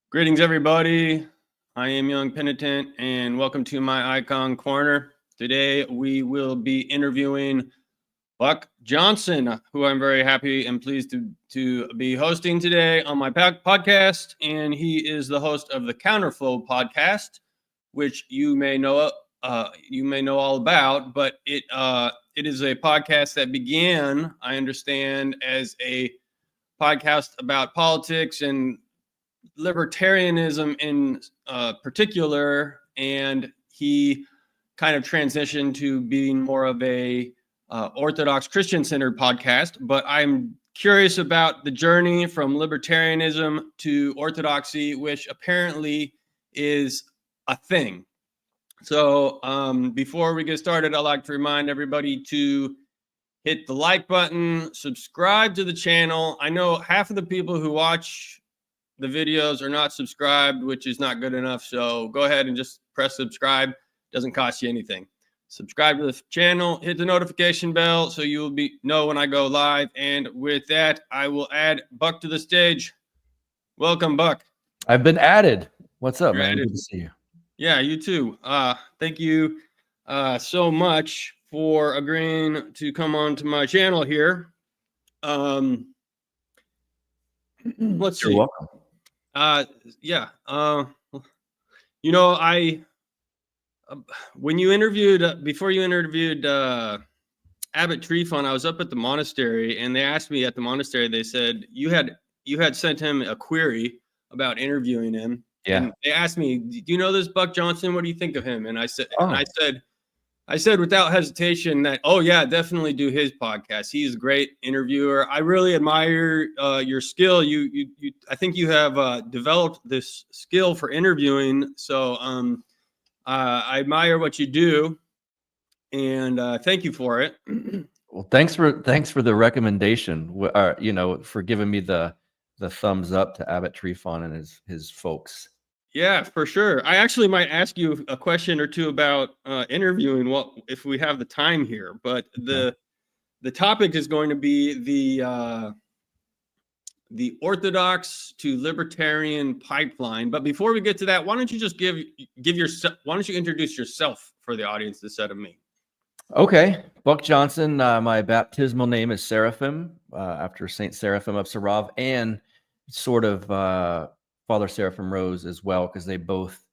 Greetings, everybody. I am Young Penitent, and welcome to my Icon Corner. Today, we will be interviewing Buck Johnson, who I'm very happy and pleased to be hosting today on my podcast. And he is the host of the Counterflow podcast, which you may know all about. But it is a podcast that began, I understand, as a podcast about politics and libertarianism in particular, and he kind of transitioned to being more of a Orthodox Christian-centered podcast. But I'm curious about the journey from libertarianism to orthodoxy, which apparently is a thing. So before we get started, I'd like to remind everybody to hit the like button, subscribe to the channel. I know half of the people who watch the videos are not subscribed, which is not good enough. So go ahead and just press subscribe. Doesn't cost you anything. Subscribe to the channel, hit the notification bell so you will know when I go live. And with that, I will add Buck to the stage. Welcome, Buck. I've been added. What's up, You're man? added. Good to see you. Yeah, you too. Thank you so much for agreeing to come on to my channel here. Let's see. You're welcome. When you interviewed, before you interviewed Abbot Trifon, I was up at the monastery, and they asked me at the monastery, they said, you had sent him a query about interviewing him. Yeah. And they asked me, do you know this Buck Johnson? What do you think of him? And I said without hesitation that, oh yeah, definitely do his podcast. He's a great interviewer. I really admire your skill. I think you have developed this skill for interviewing. So I admire what you do, and thank you for it. Well, thanks for the recommendation. For giving me the thumbs up to Abbot Trifon and his folks. Yeah, for sure. I actually might ask you a question or two about interviewing, if we have the time here. But the topic is going to be the Orthodox to Libertarian pipeline. But before we get to that, why don't you just why don't you introduce yourself for the audience instead of me? Okay, Buck Johnson. My baptismal name is Seraphim, after Saint Seraphim of Sarov, and sort of Father Seraphim Rose as well, because they both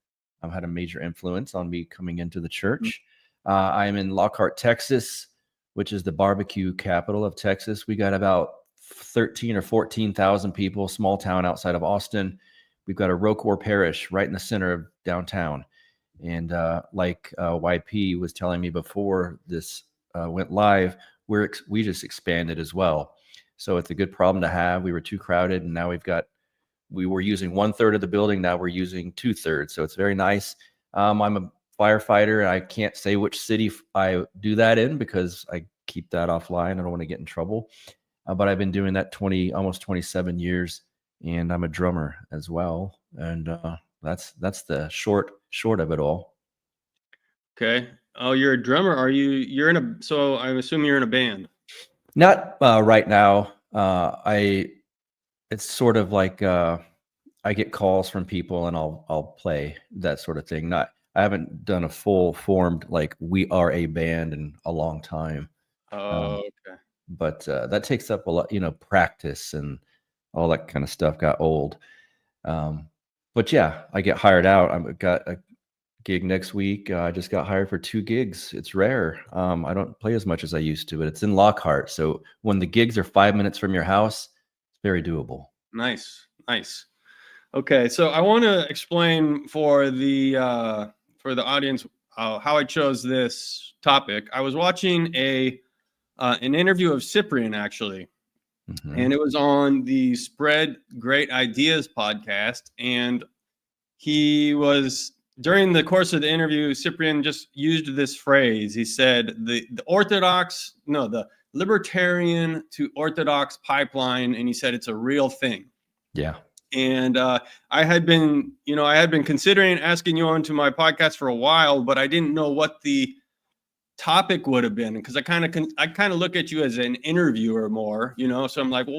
had a major influence on me coming into the church. I am in Lockhart, Texas, which is the barbecue capital of Texas. We got about 13 or 14,000 people, small town outside of Austin. We've got a Rocor parish right in the center of downtown. And like YP was telling me before this went live, we just expanded as well. So it's a good problem to have. We were too crowded, and now we were using 1/3 of the building. Now we're using 2/3. So it's very nice. I'm a firefighter. I can't say which city I do that in because I keep that offline. I don't want to get in trouble. But I've been doing that almost 27 years, and I'm a drummer as well. And that's the short of it all. Okay. Oh, you're a drummer. So I assume you're in a band. Not right now. It's sort of like I get calls from people and I'll play that sort of thing. I haven't done a full formed like we are a band in a long time. Oh, okay. But that takes up a lot, practice and all that kind of stuff got old. But yeah, I get hired out. I've got a gig next week. I just got hired for 2 gigs. It's rare. I don't play as much as I used to, but it's in Lockhart. So when the gigs are 5 minutes from your house, it's very doable. Nice. Okay, so I want to explain for the audience how I chose this topic. I was watching an interview of Cyprian, actually, and it was on the Spread Great Ideas podcast, and during the course of the interview, Cyprian just used this phrase. He said the Libertarian to Orthodox pipeline, and he said it's a real thing. Yeah. And I had been considering asking you onto my podcast for a while, but I didn't know what the topic would have been, because I kind of look at you as an interviewer more, so I'm like, well,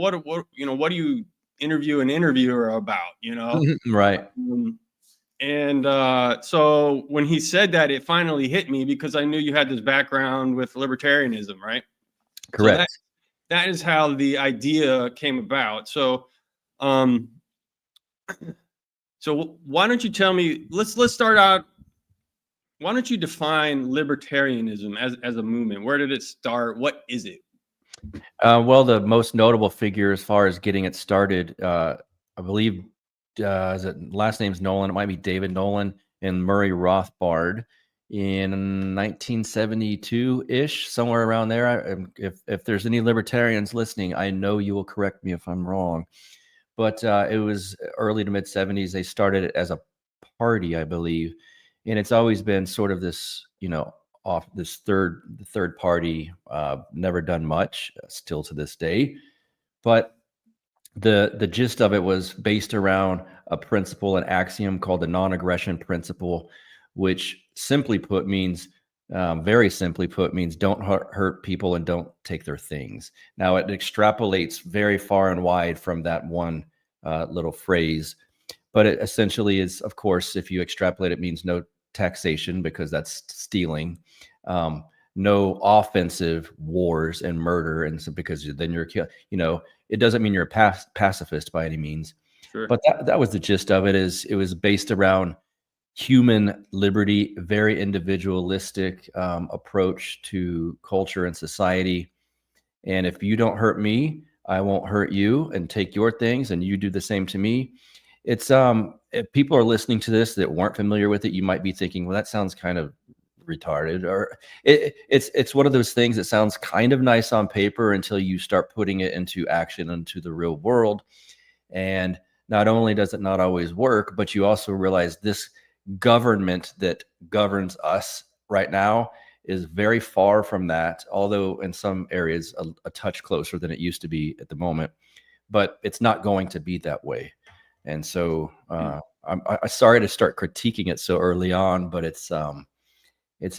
what do you interview an interviewer about, you know? Right. So when he said that, it finally hit me because I knew you had this background with libertarianism, right? So Correct. that is how the idea came about. So, um, so why don't you tell me? Let's start out. Why don't you define libertarianism as a movement? Where did it start? What is it? Well, the most notable figure as far as getting it started, I believe, is it last name's Nolan? It might be David Nolan and Murray Rothbard in 1972-ish, somewhere around there. If there's any libertarians listening, I know you will correct me if I'm wrong. But it was early to mid 70s. They started it as a party, I believe, and it's always been sort of this, off this third party, never done much, still to this day. But the gist of it was based around a principle, an axiom called the non-aggression principle, which simply put means, very simply put, means don't hurt people and don't take their things. Now it extrapolates very far and wide from that one little phrase, but it essentially is, of course, if you extrapolate, it means no taxation because that's stealing. No offensive wars and murder, and so because then you're, it doesn't mean you're a pacifist by any means. Sure. But that was the gist of it. Is it was based around human liberty, very individualistic approach to culture and society. And if you don't hurt me, I won't hurt you, and take your things, and you do the same to me. It's if people are listening to this that weren't familiar with it, you might be thinking, well, that sounds kind of retarded, or it's one of those things that sounds kind of nice on paper until you start putting it into action, into the real world. And not only does it not always work, but you also realize this government that governs us right now is very far from that, although in some areas a touch closer than it used to be at the moment. But it's not going to be that way. And so I'm sorry to start critiquing it so early on, but it's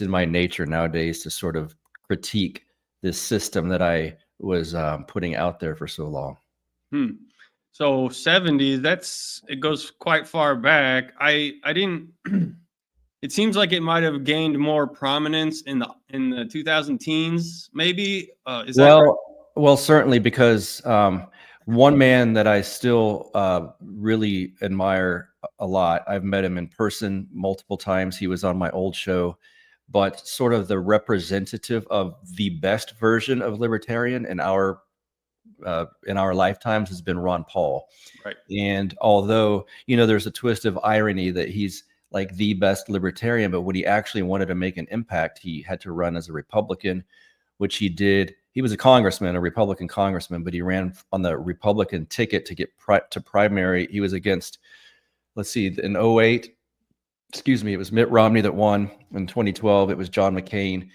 in my nature nowadays to sort of critique this system that I was putting out there for so long. So 70s, it goes quite far back. I didn't. It seems like it might have gained more prominence in the 2000 teens, maybe. Is that right? Well, certainly, because one man that I still really admire a lot. I've met him in person multiple times. He was on my old show. But sort of the representative of the best version of libertarian in our lifetimes has been Ron Paul. Right. And although, there's a twist of irony that he's like the best libertarian, but when he actually wanted to make an impact, he had to run as a Republican, which he did. He was a Republican congressman, but he ran on the Republican ticket to get to primary. He was against, let's see, in 2008, it was Mitt Romney that won. In 2012, it was John McCain.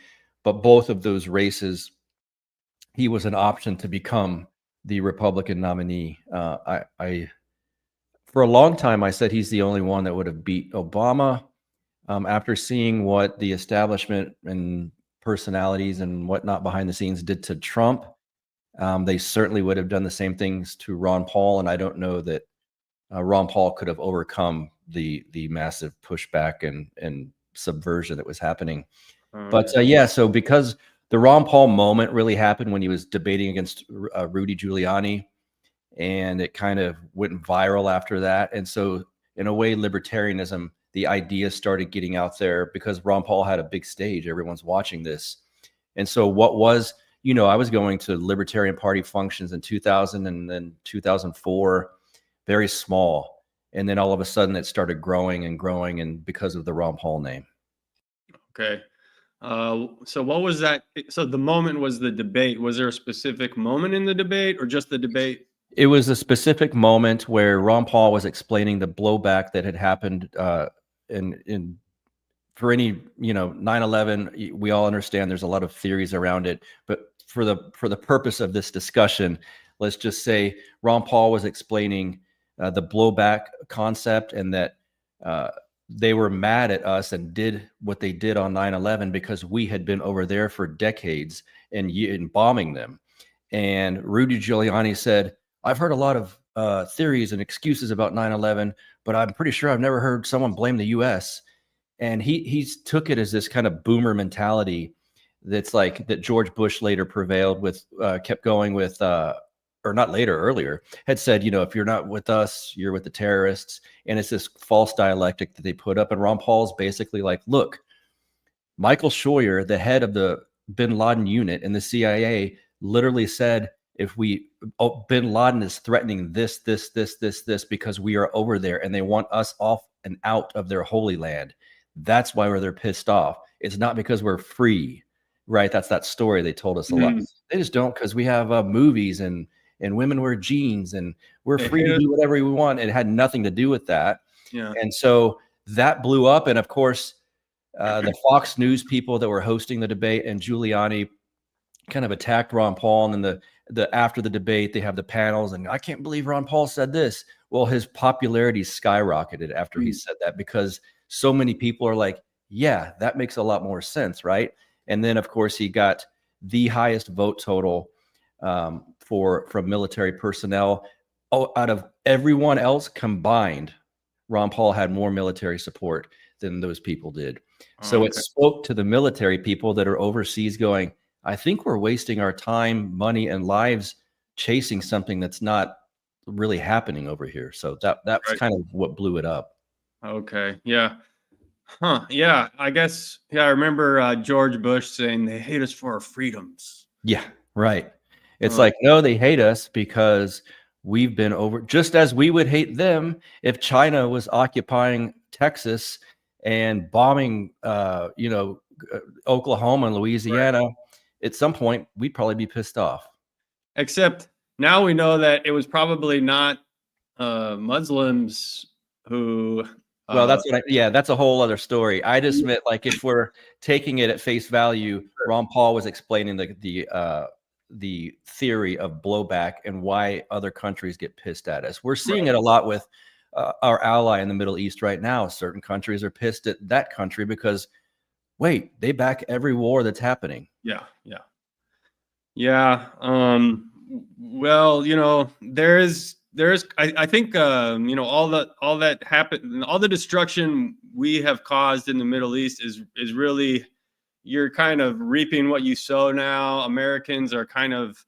But both of those races, he was an option to become the Republican nominee. For a long time, I said he's the only one that would have beat Obama. After seeing what the establishment and personalities and whatnot behind the scenes did to Trump, they certainly would have done the same things to Ron Paul. And I don't know that Ron Paul could have overcome the massive pushback and subversion that was happening. But so because the Ron Paul moment really happened when he was debating against Rudy Giuliani, and it kind of went viral after that. And so in a way, libertarianism, the idea started getting out there because Ron Paul had a big stage. Everyone's watching this. And so I was going to Libertarian Party functions in 2000 and then 2004, very small. And then all of a sudden it started growing and growing, and because of the Ron Paul name. Okay. So what was that? So the moment was the debate. Was there a specific moment in the debate or just the debate? It was a specific moment where Ron Paul was explaining the blowback that had happened for any, 9/11. We all understand there's a lot of theories around it, but for the purpose of this discussion, let's just say Ron Paul was explaining the blowback concept, and that they were mad at us and did what they did on 9/11 because we had been over there for decades and bombing them. And Rudy Giuliani said, I've heard a lot of theories and excuses about 9/11, but I'm pretty sure I've never heard someone blame the U.S. And he's took it as this kind of boomer mentality that's like that George Bush later prevailed with, kept going with, or not later, earlier, had said, if you're not with us, you're with the terrorists. And it's this false dialectic that they put up. And Ron Paul's basically like, look, Michael Scheuer, the head of the bin Laden unit in the CIA, literally said, bin Laden is threatening this, because we are over there and they want us off and out of their holy land. That's why they're pissed off. It's not because we're free, right? That's that story they told us a lot. They just don't, because we have movies and women wear jeans and we're free to do whatever we want. It had nothing to do with that. Yeah. And so that blew up. And of course, the Fox News people that were hosting the debate and Giuliani kind of attacked Ron Paul. And then after the debate, they have the panels, and I can't believe Ron Paul said this. Well, his popularity skyrocketed after he said that, because so many people are like, yeah, that makes a lot more sense, right? And then, of course, he got the highest vote total from military personnel. Out of everyone else combined, Ron Paul had more military support than those people did. So it spoke to the military people that are overseas going, I think we're wasting our time, money, and lives chasing something that's not really happening over here. So that's kind of what blew it up. Okay. Yeah. Huh. Yeah. I guess. Yeah. I remember George Bush saying they hate us for our freedoms. Yeah. Right. It's like, no, they hate us because we've been over, just as we would hate them if China was occupying Texas and bombing, Oklahoma and Louisiana. Right. At some point, we'd probably be pissed off. Except now we know that it was probably not Muslims who. Well, that's a whole other story. I just meant, like, if we're taking it at face value, Ron Paul was explaining the theory of blowback and why other countries get pissed at us. We're seeing it a lot with our ally in the Middle East right now. Certain countries are pissed at that country because, wait, they back every war that's happening. Yeah. Well, I think all that happened, all the destruction we have caused in the Middle East is really, you're kind of reaping what you sow now. Americans are kind of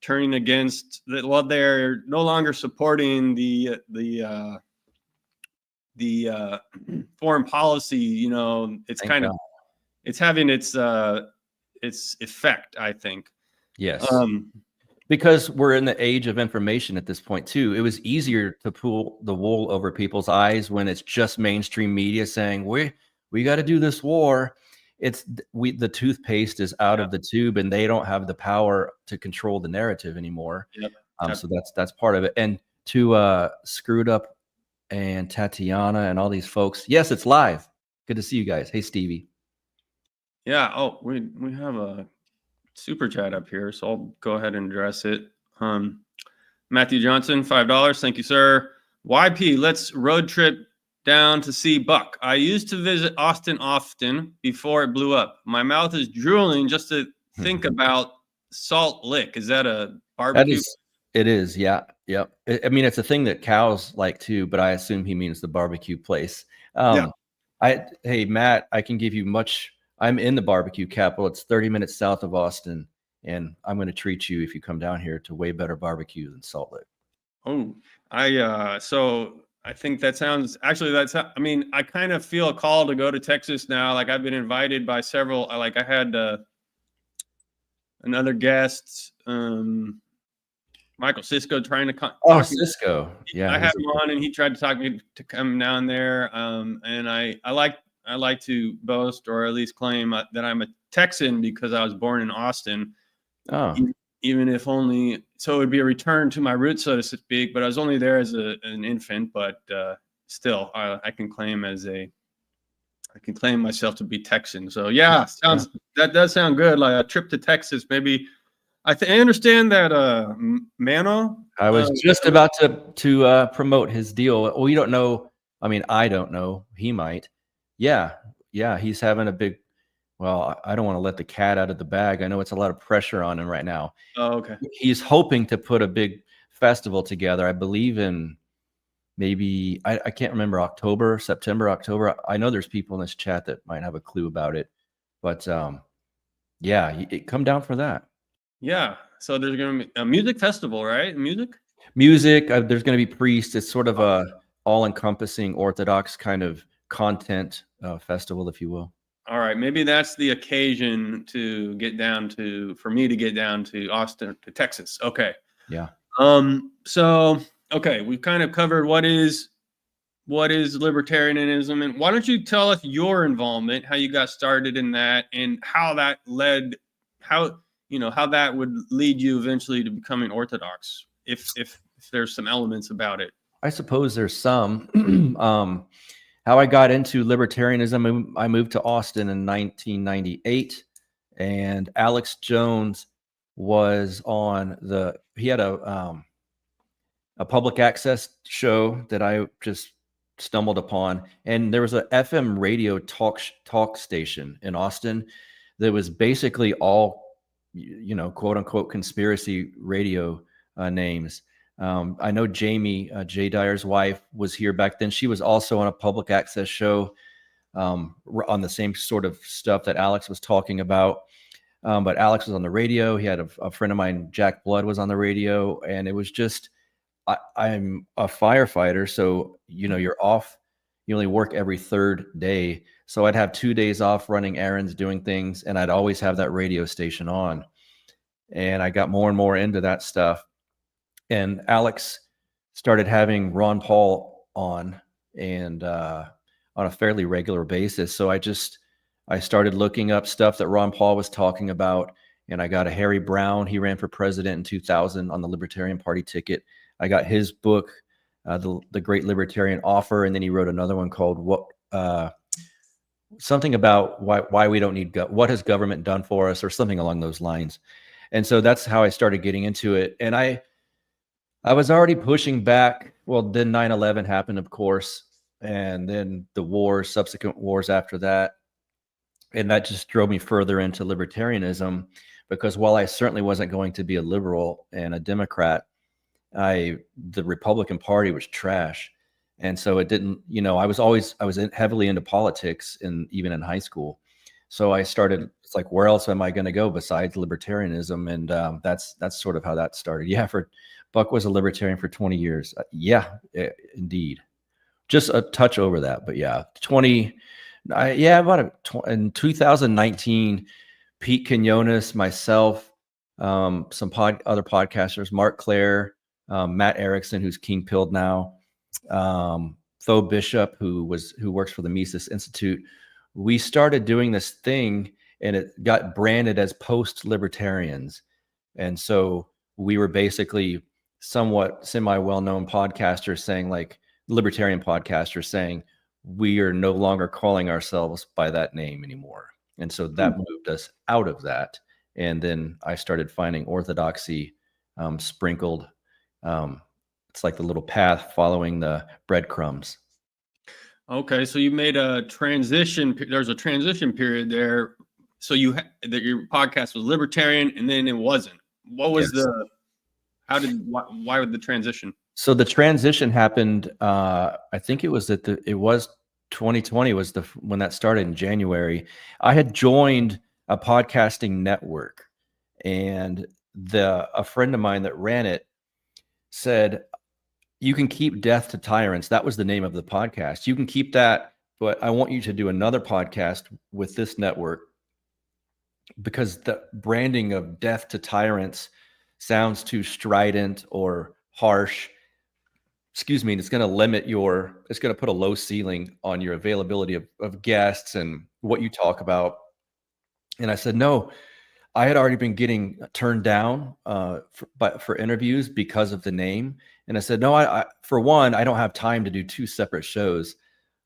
turning against that. Well, they're no longer supporting the foreign policy. It's kind of, it's having its effect, I think. Yes. Because we're in the age of information at this point too. It was easier to pull the wool over people's eyes when it's just mainstream media saying we got to do this war. The toothpaste is out of the tube, and they don't have the power to control the narrative anymore. Yep. So that's part of it. And to Screwed Up and Tatiana and all these folks, yes, it's live. Good to see you guys. Hey, Stevie. Yeah. Oh, we have a super chat up here, so I'll go ahead and address it. Matthew Johnson, $5. Thank you, sir. YP, let's road trip down to see Buck. I used to visit Austin often before it blew up. My mouth is drooling just to think about Salt Lick. Is that a barbecue? It is. Yeah. Yep. I mean, it's a thing that cows like too, but I assume he means the barbecue place. Hey, Matt, I can give you much. I'm in the barbecue capital. It's 30 minutes south of Austin, and I'm going to treat you, if you come down here, to way better barbecue than Salt Lick. Oh, so I think that sounds, actually, I mean, I kind of feel a call to go to Texas now. Like, I've been invited by several, like I had another guest, Michael Cisco, trying to Cisco. Yeah. I had him on, and he tried to talk me to come down there. And I like to boast, or at least claim, that I'm a Texan because I was born in Austin. Oh. Even if only, so it would be a return to my roots, so to speak. But I was only there as an infant. But still, I can claim myself to be Texan. So yeah, that does sound good. Like a trip to Texas, maybe. I understand that Mano. I was just about to promote his deal. Well, you don't know. I mean, I don't know. He might. Yeah. He's having a big. Well, I don't want to let the cat out of the bag. I know it's a lot of pressure on him right now. Oh, okay. He's hoping to put a big festival together, I believe in maybe, I can't remember, September, October. I know there's people in this chat that might have a clue about it, but yeah, come down for that. Yeah. So there's going to be a music festival, right? Music. There's going to be priests. It's sort of a all-encompassing Orthodox kind of content festival, if you will. All right, maybe that's the occasion for me to get down to Austin, to Texas. Okay. Yeah. So okay, we've kind of covered what is libertarianism, and why don't you tell us your involvement, how you got started in that, and how that would lead you eventually to becoming Orthodox, if there's some elements about it. I suppose there's some. How I got into libertarianism, I moved to Austin in 1998, and Alex Jones was he had a public access show that I just stumbled upon, and there was a FM radio talk station in Austin that was basically all, quote unquote conspiracy radio names. I know Jamie, Jay Dyer's wife, was here back then. She was also on a public access show on the same sort of stuff that Alex was talking about. But Alex was on the radio. He had a friend of mine, Jack Blood, was on the radio. And it was just, I'm a firefighter. So, you're off. You only work every third day. So I'd have 2 days off running errands, doing things. And I'd always have that radio station on. And I got more and more into that stuff. And Alex started having Ron Paul on, and on a fairly regular basis. So I started looking up stuff that Ron Paul was talking about, and I got a Harry Brown. He ran for president in 2000 on the Libertarian Party ticket. I got his book, the Great Libertarian Offer, and then he wrote another one called something about why we don't need what has government done for us, or something along those lines. And so that's how I started getting into it. And I was already pushing back. Well, then 9/11 happened, of course, and then the subsequent wars after that. And that just drove me further into libertarianism, because while I certainly wasn't going to be a liberal and a Democrat, the Republican Party was trash. And so it didn't, I was heavily into politics, even in high school. So I started, it's like, where else am I going to go besides libertarianism? And that's sort of how that started. Yeah, Buck was a libertarian for 20 years. Yeah, indeed. Just a touch over that, but yeah, in 2019, Pete Quinones, myself, some other podcasters, Mark Clare, Matt Erickson, who's King Pilled now, Tho Bishop, who works for the Mises Institute. We started doing this thing, and it got branded as post-libertarians. And so we were basically somewhat semi-well-known podcasters saying, like, libertarian podcasters saying, we are no longer calling ourselves by that name anymore. And so that moved us out of that. And then I started finding orthodoxy sprinkled. It's like the little path following the breadcrumbs. Okay, so you made a transition. There's a transition period there. So that your podcast was libertarian, and then it wasn't. What was why would the transition? So the transition happened. I think it was 2020 was when that started in January. I had joined a podcasting network, and a friend of mine that ran it said, you can keep Death to Tyrants. That was the name of the podcast. You can keep that, but I want you to do another podcast with this network, because the branding of Death to Tyrants sounds too strident or harsh. Excuse me. And it's going to put a low ceiling on your availability of guests and what you talk about. And I said, no. I had already been getting turned down for interviews because of the name. And I said, no, I for one, I don't have time to do two separate shows.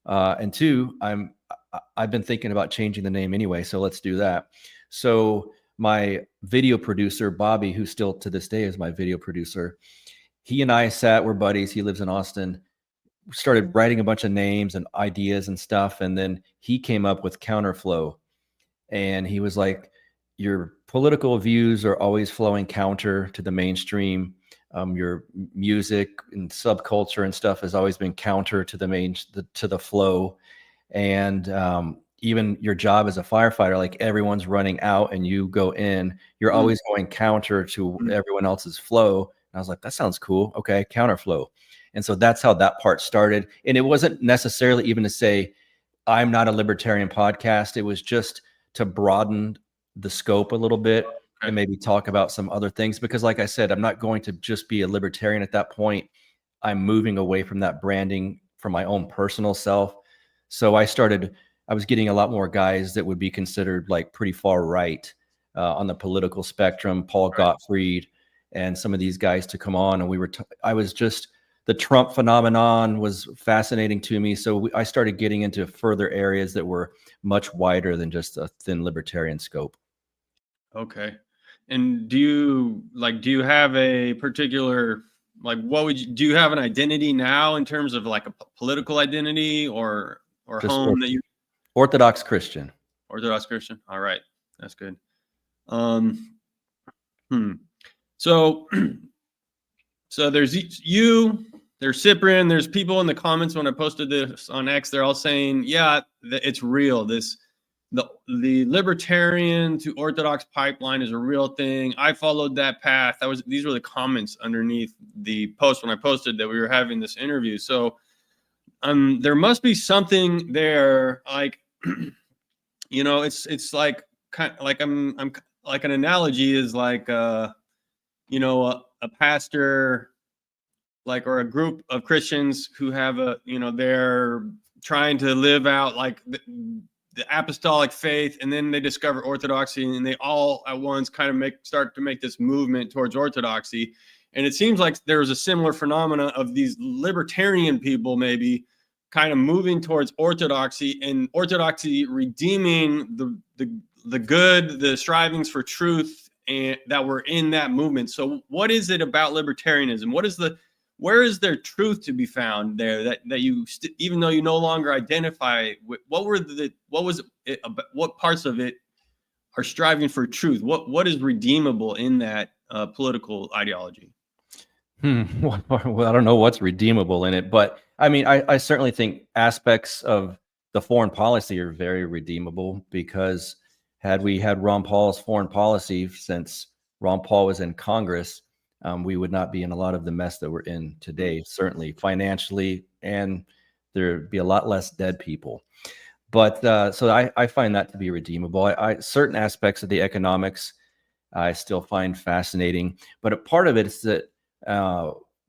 And two, I've been thinking about changing the name anyway. So let's do that. So my video producer, Bobby, who still to this day is my video producer, he and I we're buddies. He lives in Austin, started writing a bunch of names and ideas and stuff. And then he came up with Counterflow. And he was like, your political views are always flowing counter to the mainstream. Your music and subculture and stuff has always been counter to the flow. And even your job as a firefighter, like everyone's running out and you go in, you're always going counter to everyone else's flow. And I was like, that sounds cool. Okay, counter flow. And so that's how that part started. And it wasn't necessarily even to say, I'm not a libertarian podcast. It was just to broaden the scope a little bit and maybe talk about some other things. Because like I said, I'm not going to just be a libertarian at that point. I'm moving away from that branding for my own personal self. So I was getting a lot more guys that would be considered like pretty far right on the political spectrum, Paul Gottfried and some of these guys to come on. And the Trump phenomenon was fascinating to me. So I started getting into further areas that were much wider than just a thin libertarian scope. Okay. And do you have a particular, do you have an identity now in terms of like a political identity or just home that you? Orthodox Christian. Orthodox Christian. All right. That's good. So there's you, there's Cyprian, there's people in the comments when I posted this on X, they're all saying, yeah, it's real. The libertarian to Orthodox pipeline is a real thing. I followed that path. These were the comments underneath the post when I posted that we were having this interview. So there must be something there, like, it's like kind of like I'm like an analogy is like a pastor, like, or a group of Christians who have they're trying to live out like the apostolic faith, and then they discover orthodoxy, and they all at once kind of start to make this movement towards orthodoxy. And it seems like there was a similar phenomena of these libertarian people maybe kind of moving towards orthodoxy, and orthodoxy redeeming the good, the strivings for truth, and that were in that movement. So what is it about libertarianism? Where is there truth to be found there that you even though you no longer identify with, what parts of it are striving for truth? What is redeemable in that political ideology? Well, I don't know what's redeemable in it, but I mean, I certainly think aspects of the foreign policy are very redeemable, because had we had Ron Paul's foreign policy since Ron Paul was in Congress, we would not be in a lot of the mess that we're in today, certainly financially, and there'd be a lot less dead people. But so I find that to be redeemable. Certain aspects of the economics I still find fascinating, but a part of it is that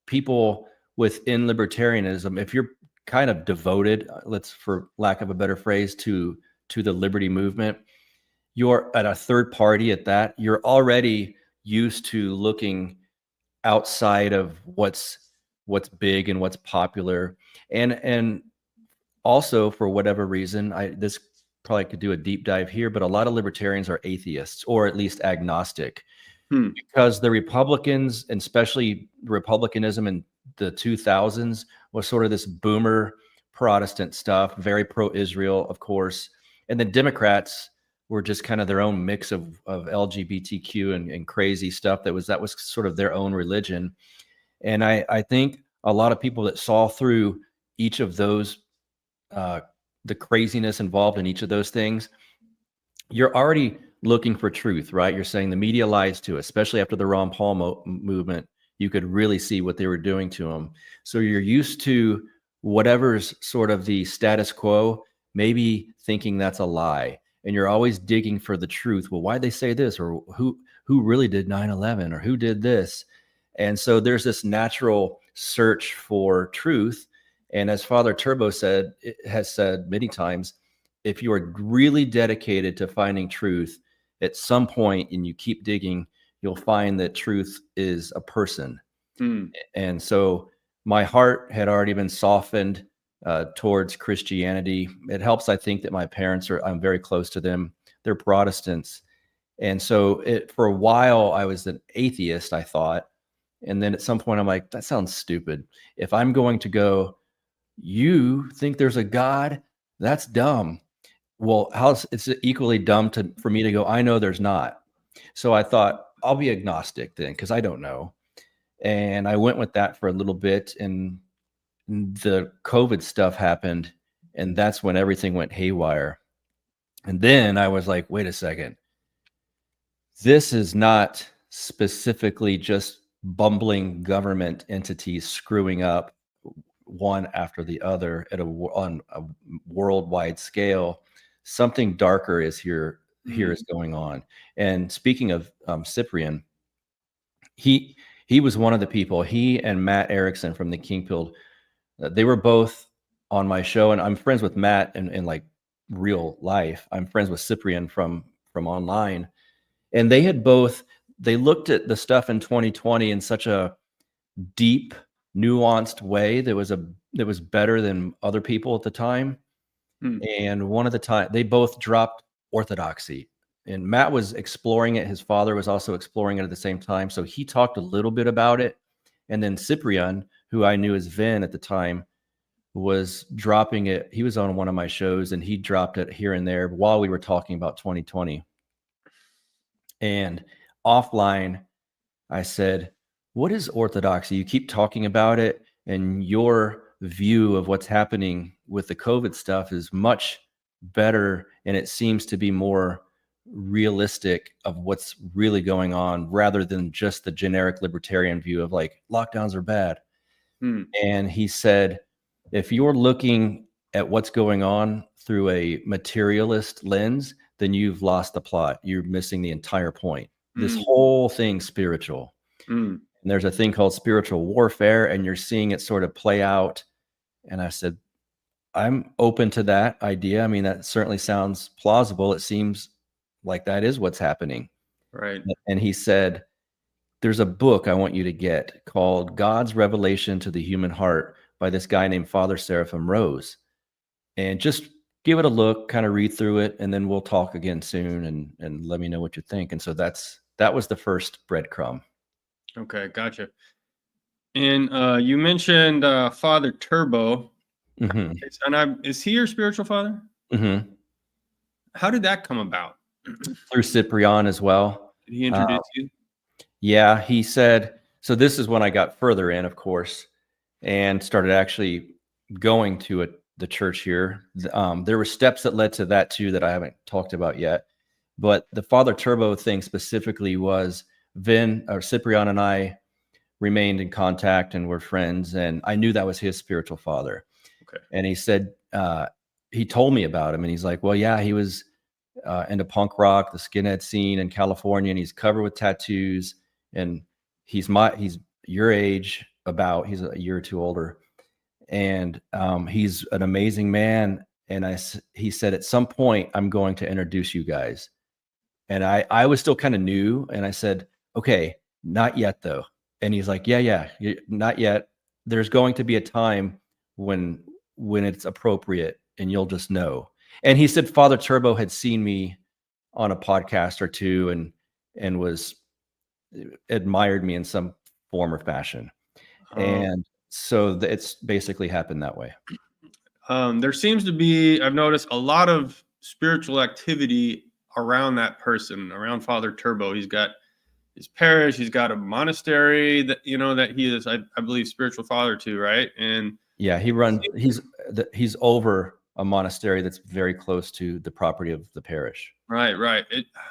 people within libertarianism, if you're kind of devoted, for lack of a better phrase, to the liberty movement, you're at a third party at that. You're already used to looking outside of what's big and what's popular, and also, for whatever reason, this probably could do a deep dive here, but a lot of libertarians are atheists, or at least agnostic, because the Republicans, and especially Republicanism in the 2000s, was sort of this boomer Protestant stuff, very pro-Israel, of course, and the Democrats were just kind of their own mix of LGBTQ and crazy stuff. That was sort of their own religion. And I think a lot of people that saw through each of those, the craziness involved in each of those things, you're already looking for truth, right? You're saying the media lies to us, especially after the Ron Paul movement. You could really see what they were doing to them. So you're used to whatever's sort of the status quo, maybe thinking that's a lie. And you're always digging for the truth. Well, why'd they say this? Or who really did 9/11? Or who did this? And so there's this natural search for truth. And as Father Turbo has said many times, if you are really dedicated to finding truth, at some point, and you keep digging, you'll find that truth is a person. And so my heart had already been softened towards Christianity. It helps, I think, that my parents I'm very close to them. They're Protestants. And so for a while, I was an atheist, I thought. And then at some point, I'm like, that sounds stupid. If I'm going to go, you think there's a God? That's dumb. Well, it's equally dumb for me to go, I know there's not. So I thought, I'll be agnostic then, because I don't know. And I went with that for a little bit, and the COVID stuff happened, and that's when everything went haywire. And then I was like, wait a second. This is not specifically just bumbling government entities screwing up one after the other on a worldwide scale. Something darker is here is going on. And speaking of Cyprian, he was one of the people, he and Matt Erickson from the Kingpilled, they were both on my show, and I'm friends with Matt in like real life. I'm friends with Cyprian from online. And they looked at the stuff in 2020 in such a deep, nuanced way that was better than other people at the time. And one of the time they both dropped orthodoxy, and Matt was exploring it. His father was also exploring it at the same time. So he talked a little bit about it. And then Cyprian, who I knew as Vin at the time, was dropping it. He was on one of my shows, and he dropped it here and there while we were talking about 2020. And offline, I said, what is orthodoxy? You keep talking about it, and your view of what's happening with the COVID stuff is much better, and it seems to be more realistic of what's really going on rather than just the generic libertarian view of like lockdowns are bad. And he said, if you're looking at what's going on through a materialist lens, then you've lost the plot. You're missing the entire point. This whole thing's spiritual. And there's a thing called spiritual warfare, and you're seeing it sort of play out. And I said, I'm open to that idea. I mean, that certainly sounds plausible. It seems like that is what's happening. Right. And he said, there's a book I want you to get called God's Revelation to the Human Heart by this guy named Father Seraphim Rose. And just give it a look, kind of read through it, and then we'll talk again soon and let me know what you think. And so that was the first breadcrumb. Okay, gotcha. And you mentioned Father Turbo. And is he your spiritual father? How did that come about? Through Cyprian as well. Did he introduce you? Yeah, he said, so this is when I got further in, of course, and started actually going to the church here. There were steps that led to that too that I haven't talked about yet. But the Father Turbo thing specifically was Cyprian and I remained in contact and were friends, and I knew that was his spiritual father. Okay. And he said, he told me about him, and he's like, well, yeah, he was into punk rock, the skinhead scene in California, and he's covered with tattoos, and he's your age, he's a year or two older, and he's an amazing man. And he said, at some point, I'm going to introduce you guys. And I was still kind of new, and I said, okay, not yet though. And he's like, yeah, not yet. There's going to be a time when it's appropriate, and you'll just know. And he said Father Turbo had seen me on a podcast or two and was admired me in some form or fashion. And so it's basically happened that way. There seems to be, I've noticed, a lot of spiritual activity around that person, around Father Turbo. He's got his parish, he's got a monastery that he is, I believe, spiritual father to, right? And yeah, he's over a monastery that's very close to the property of the parish. Right.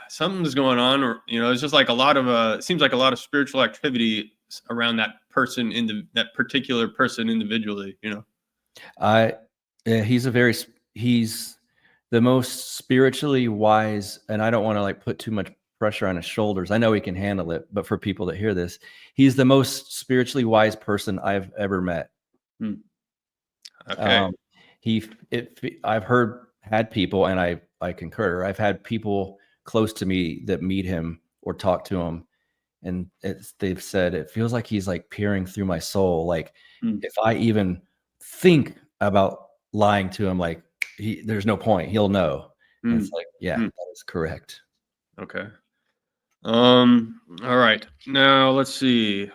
Something's going on, or it's just like it seems like a lot of spiritual activity around that person that particular person individually. He's the most spiritually wise, and I don't want to put too much pressure on his shoulders. I know he can handle it, but for people that hear this, he's the most spiritually wise person I've ever met. Okay. I've had people, and I concur. I've had people close to me that meet him or talk to him, and they've said it feels like he's peering through my soul. If I even think about lying to him, there's no point. He'll know. And it's that is correct. Okay. All right. Now let's see.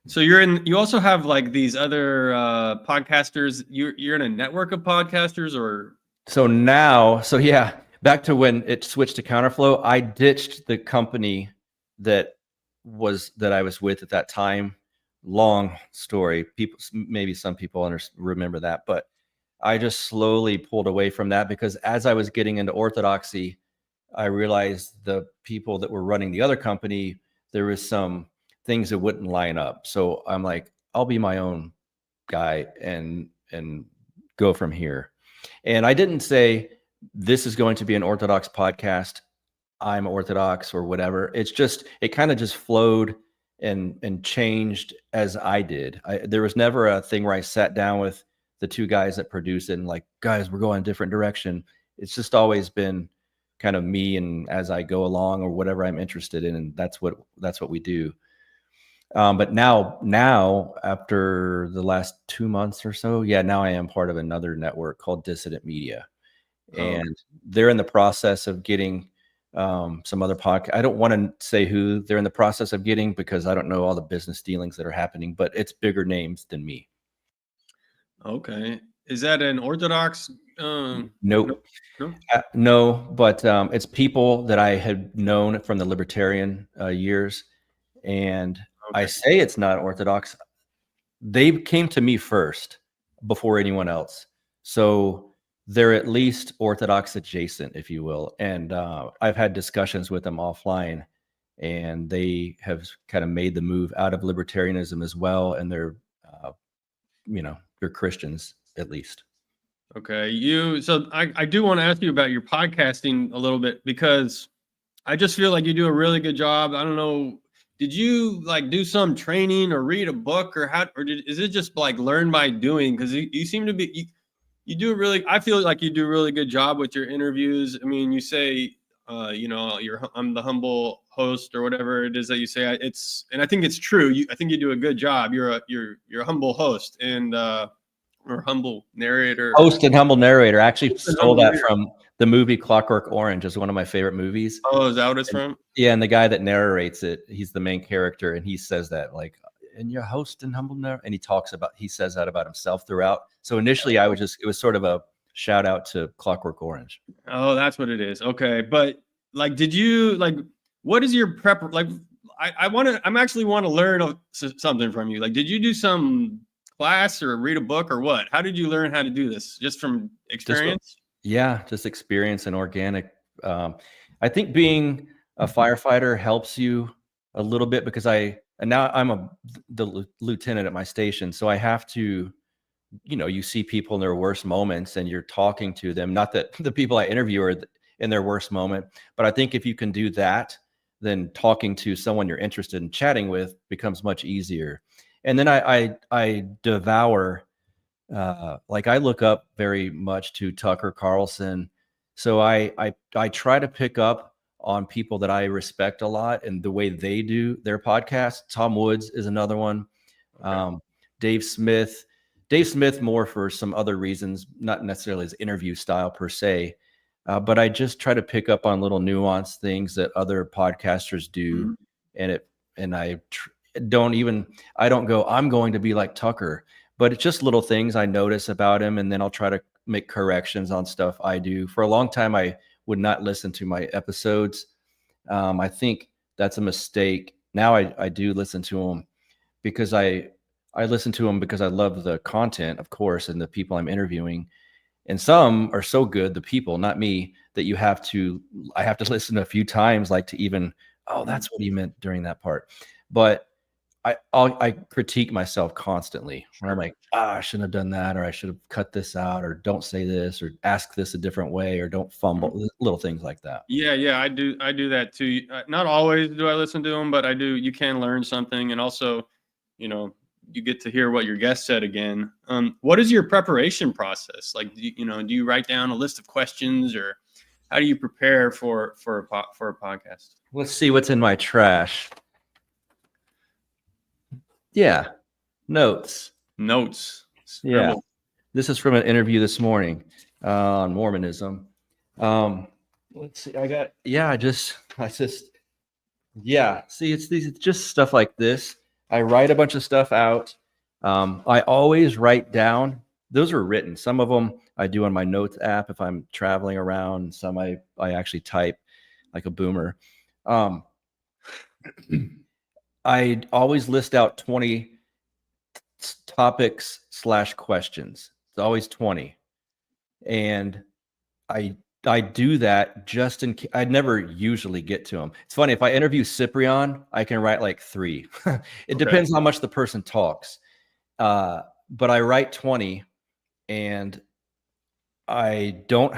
So you also have these other podcasters. You're in a network of podcasters, or? So yeah, back to when it switched to Counterflow, I ditched the company that I was with at that time. Long story. Maybe some people remember that, but I just slowly pulled away from that because as I was getting into Orthodoxy, I realized the people that were running the other company, there was some things that wouldn't line up. So I'm like, I'll be my own guy and go from here. And I didn't say this is going to be an Orthodox podcast. I'm Orthodox or whatever. It kind of just flowed and changed as I did. There was never a thing where I sat down with the two guys that produce it and like, guys, we're going a different direction. It's just always been kind of me and as I go along or whatever I'm interested in. And that's what we do. But now after the last 2 months or so, now I am part of another network called Dissident Media. And they're in the process of getting some other podcast. I don't want to say who they're in the process of getting because I don't know all the business dealings that are happening, but it's bigger names than me. Okay. Is that an Orthodox? Nope. No? No, but it's people that I had known from the Libertarian years. And I say it's not Orthodox. They came to me first before anyone else. So they're at least Orthodox adjacent, if you will. And I've had discussions with them offline, and they have kind of made the move out of libertarianism as well. And they're, they're Christians at least. Okay. So I do want to ask you about your podcasting a little bit because I just feel like you do a really good job. I don't know. Did you like do some training or read a book is it just like learn by doing? Because you seem to be, you do I feel like you do a really good job with your interviews. I mean, you say, I'm the humble host or whatever it is that you say. And I think it's true. I think you do a good job. You're a humble host and or humble narrator. Host and humble narrator. I actually stole that from the movie Clockwork Orange. Is one of my favorite movies. Oh, is that what it's from? Yeah, and the guy that narrates it, he's the main character, and he says that like, and your host and humble narrator, and he says that about himself throughout. So initially, it was sort of a shout out to Clockwork Orange. Oh, that's what it is. Okay, but like, did you like? What is your prep? Like, I'm actually want to learn something from you. Like, did you do some class or read a book or what? How did you learn how to do this? Just from experience? Just experience and organic. I think being a firefighter helps you a little bit because now I'm the lieutenant at my station. So I have to, you see people in their worst moments and you're talking to them. Not that the people I interview are in their worst moment, but I think if you can do that, then talking to someone you're interested in chatting with becomes much easier. And then I devour, like I look up very much to Tucker Carlson. So I try to pick up on people that I respect a lot and the way they do their podcast. Tom Woods is another one. Okay. Dave Smith more for some other reasons, not necessarily his interview style per se, but I just try to pick up on little nuanced things that other podcasters do. Mm-hmm. I don't go, I'm going to be like Tucker, but it's just little things I notice about him. And then I'll try to make corrections on stuff I do. For a long time, I would not listen to my episodes. I think that's a mistake. Now I do listen to them because I listen to them because I love the content, of course, and the people I'm interviewing. And some are so good, the people, not me, that I have to listen a few times, like to even, oh, that's what he meant during that part. But I critique myself constantly when I'm like, I shouldn't have done that, or I should have cut this out, or don't say this, or ask this a different way, or don't fumble, little things like that. Yeah, I do that too. Not always do I listen to them, but I do. You can learn something, and also, you get to hear what your guest said again. What is your preparation process? Like, do you write down a list of questions, or how do you prepare for a podcast? Let's see what's in my trash. Yeah. Notes. Yeah. This is from an interview this morning on Mormonism. Let's see. It's just stuff like this. I write a bunch of stuff out. I always write down those are written. Some of them I do on my notes app if I'm traveling around. Some I actually type like a boomer. I always list out 20 topics / questions. It's always 20. And I do that just in case. I'd never usually get to them. It's funny, if I interview Cyprian, I can write like 3. It depends how much the person talks. But I write 20, and I don't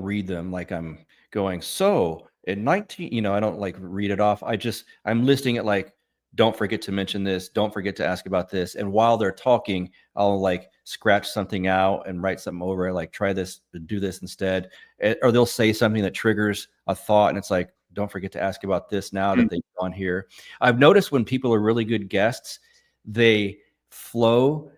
read them like I'm going, so in 19, I don't like read it off. I'm listing it like, don't forget to mention this, don't forget to ask about this. And while they're talking, I'll like scratch something out and write something over, like try this, do this instead. Or they'll say something that triggers a thought, and it's like, don't forget to ask about this now that they've gone here. I've noticed when people are really good guests, they flow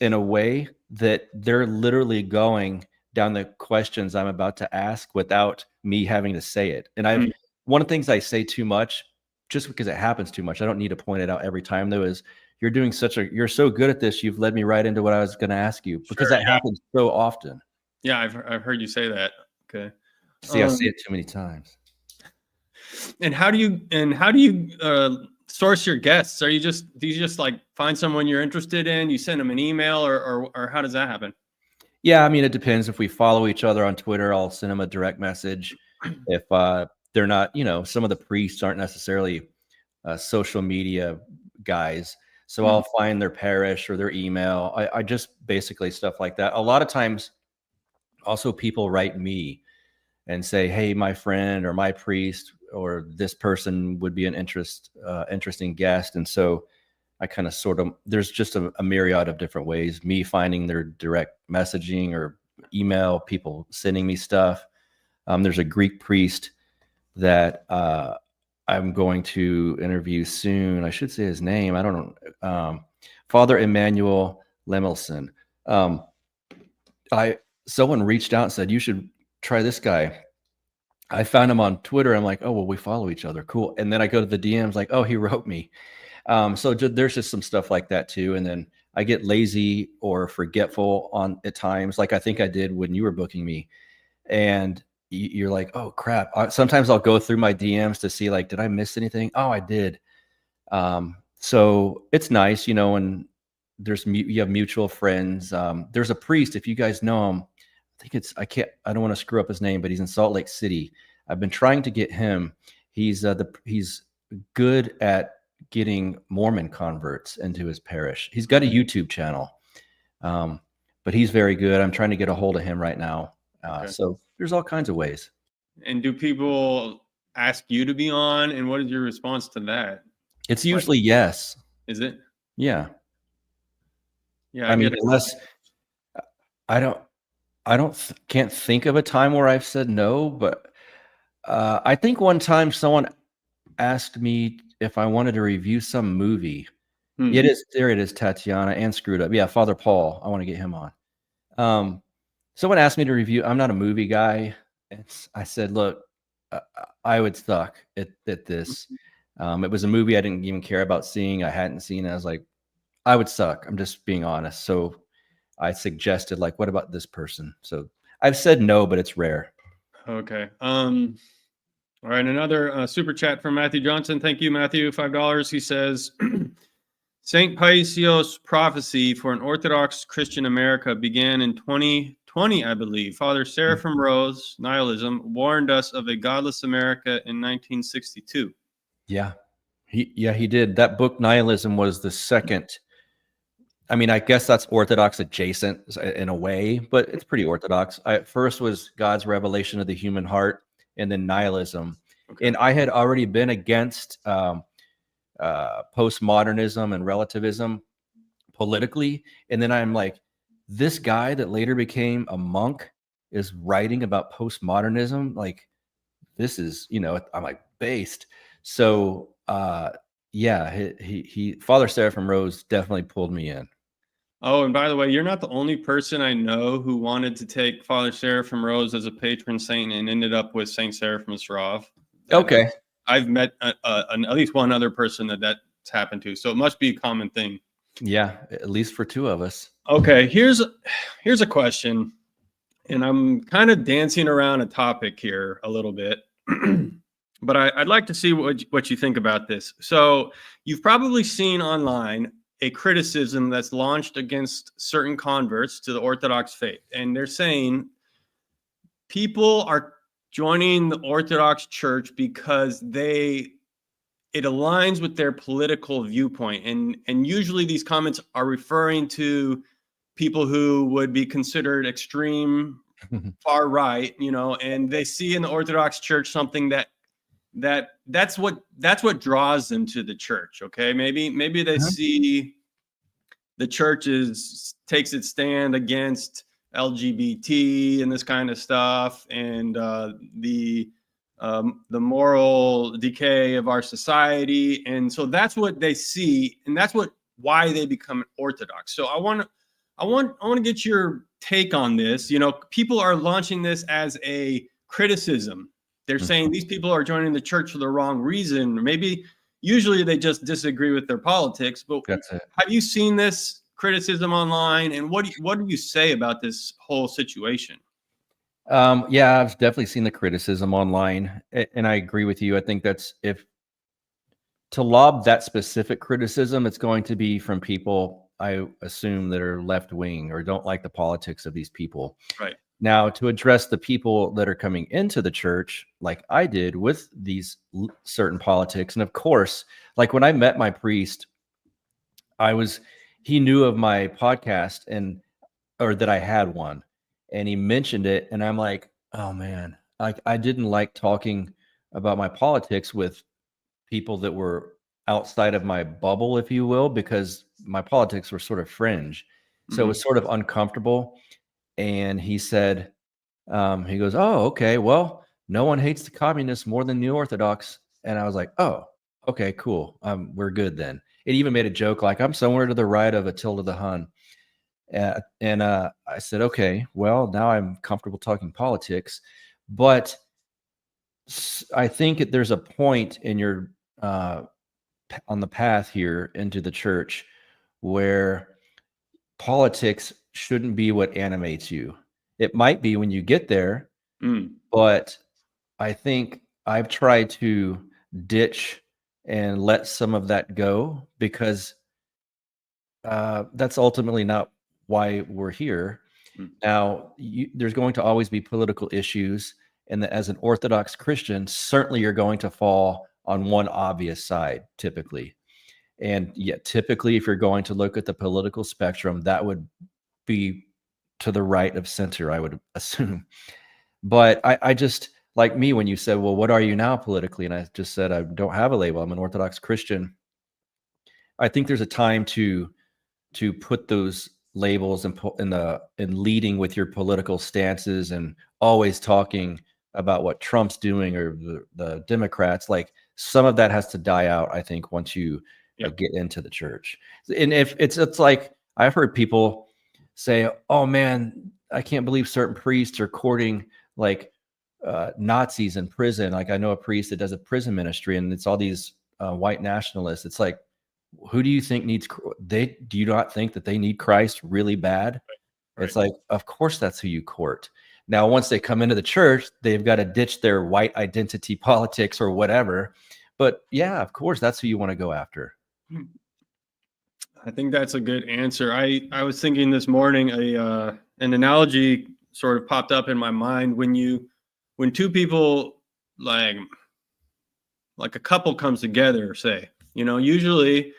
in a way that they're literally going down the questions I'm about to ask without me having to say it. And one of the things I say too much, just because it happens too much, I don't need to point it out every time though, is you're so good at this, you've led me right into what I was going to ask you, because that happens so often. Yeah, I've heard you say that. Okay. See, I say it too many times. And how do you source your guests? Do you just like find someone you're interested in, you send them an email, or how does that happen? Yeah, I mean, it depends. If we follow each other on Twitter, I'll send them a direct message. If they're not, some of the priests aren't necessarily social media guys, so I'll find their parish or their email. I just basically stuff like that. A lot of times also people write me and say, hey, my friend or my priest or this person would be an interesting guest. And so I kind of there's just a myriad of different ways, me finding their direct messaging or email, people sending me stuff. There's a Greek priest that I'm going to interview soon. I should say his name. I don't know. Father Emmanuel Lemelson. Someone reached out and said, you should try this guy. I found him on Twitter. I'm like, oh, well, we follow each other. Cool. And then I go to the DMs like, oh, he wrote me. So there's just some stuff like that too. And then I get lazy or forgetful at times, like I think I did when you were booking me. And you're like, oh crap. Sometimes I'll go through my DMs to see like, did I miss anything? Oh, I did. So it's nice, when you have mutual friends. There's a priest, if you guys know him, I don't want to screw up his name, but he's in Salt Lake City. I've been trying to get him. He's good at getting Mormon converts into his parish. He's got a YouTube channel, but he's very good. I'm trying to get a hold of him right now. So there's all kinds of ways. And do people ask you to be on? And what is your response to that? It's usually yes. Is it? Yeah. Yeah. I mean, unless can't think of a time where I've said no, but I think one time someone asked me if I wanted to review some movie. There it is, Tatiana, and Screwed Up. Yeah, Father Paul. I want to get him on. Someone asked me to review. I'm not a movie guy. I said, look, I would suck at this. It was a movie I didn't even care about seeing. I hadn't seen it. I was like, I would suck. I'm just being honest. So I suggested, like, what about this person? So I've said no, but it's rare. Okay. All right. Another super chat from Matthew Johnson. Thank you, Matthew. $5. He says, St. Paisios' prophecy for an Orthodox Christian America began in 2020, I believe. Father Seraphim Rose, Nihilism, warned us of a godless America in 1962. Yeah. He did. That book, Nihilism, was the second. I mean, I guess that's Orthodox adjacent in a way, but it's pretty Orthodox. First was God's revelation of the human heart, and then nihilism. Okay. And I had already been against postmodernism and relativism politically. And then I'm like, this guy that later became a monk is writing about postmodernism. Like, this is, I'm like, based. So, he Father Seraphim Rose definitely pulled me in. Oh, and by the way, you're not the only person I know who wanted to take Father Seraphim Rose as a patron saint and ended up with Saint Seraphim Sarav. Okay. I've met at least one other person that's happened to, so it must be a common thing. Yeah, at least for two of us. Okay, here's a question, and I'm kind of dancing around a topic here a little bit, but I'd like to see what you think about this. So you've probably seen online a criticism that's launched against certain converts to the Orthodox faith, and they're saying people are joining the Orthodox Church because it aligns with their political viewpoint, and usually these comments are referring to people who would be considered extreme far right, and they see in the Orthodox Church something that's what draws them to the church. Okay, maybe they see the church takes its stand against LGBT and this kind of stuff, and the moral decay of our society, and so that's what they see, and that's why they become Orthodox. So I want to get your take on this. People are launching this as a criticism. They're saying these people are joining the church for the wrong reason, or maybe usually they just disagree with their politics. But That's it. have you seen this criticism online, and what do you say about this whole situation? Yeah, I've definitely seen the criticism online, and I agree with you. I think that's if to lob that specific criticism, it's going to be from people, I assume, that are left wing or don't like the politics of these people. Right. Now, to address the people that are coming into the church, like I did with these certain politics, and of course, like when I met my priest, he knew of my podcast or that I had one, and he mentioned it, and I'm like, oh man, I didn't like talking about my politics with people that were outside of my bubble, if you will, because my politics were sort of fringe. So it was sort of uncomfortable. And he said, he goes, oh, okay, well, no one hates the communists more than the Orthodox. And I was like, oh, okay, cool. We're good then. It even made a joke like, I'm somewhere to the right of Attila the Hun. And I said, okay, well, now I'm comfortable talking politics. But I think there's a point in your on the path here into the church where politics shouldn't be what animates you. It might be when you get there, but I think I've tried to ditch and let some of that go because that's ultimately not why we're here. Now, there's going to always be political issues, and as an Orthodox Christian, certainly you're going to fall on one obvious side, typically. And yet, typically, if you're going to look at the political spectrum, that would be to the right of center, I would assume. But I just, like me, when you said, well, what are you now politically? And I just said, I don't have a label. I'm an Orthodox Christian. I think there's a time to put those labels and leading with your political stances and always talking about what Trump's doing or the Democrats. Like some of that has to die out, I think, once you get into the church. And if it's like I've heard people say, oh man, I can't believe certain priests are courting like Nazis in prison. Like I know a priest that does a prison ministry, and it's all these white nationalists. It's like, who do you think do you not think that they need Christ really bad? Right. It's like, of course that's who you court. Now, once they come into the church, they've got to ditch their white identity politics or whatever. But yeah, of course, that's who you want to go after. I think that's a good answer. I was thinking this morning, an analogy sort of popped up in my mind when two people like a couple comes together, say, usually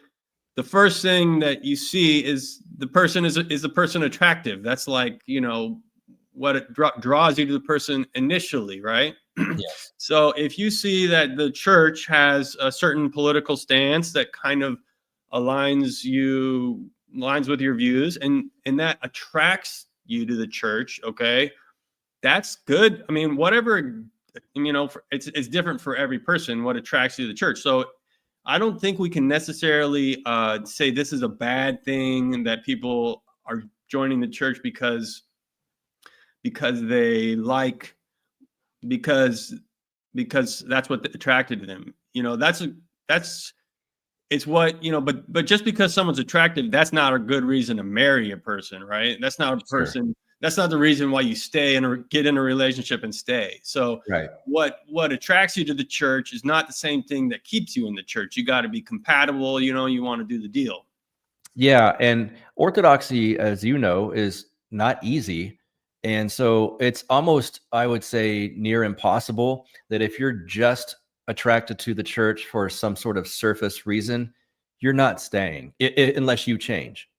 the first thing that you see is the person is the person attractive. That's like, what it draws you to the person initially, right? Yes. So if you see that the church has a certain political stance that kind of aligns with your views, and that attracts you to the church, okay, that's good. I mean, whatever, it's different for every person what attracts you to the church. So I don't think we can necessarily say this is a bad thing that people are joining the church because they like, because that's what attracted to them. That's it's what, but just because someone's attractive, that's not a good reason to marry a person, right? That's not a person. That's not the reason why you stay and get in a relationship and stay. So Right. what attracts you to the church is not the same thing that keeps you in the church. You got to be compatible. You want to do the deal. Yeah, and orthodoxy, as you know, is not easy. And so it's almost, I would say, near impossible that if you're just attracted to the church for some sort of surface reason, you're not staying unless you change.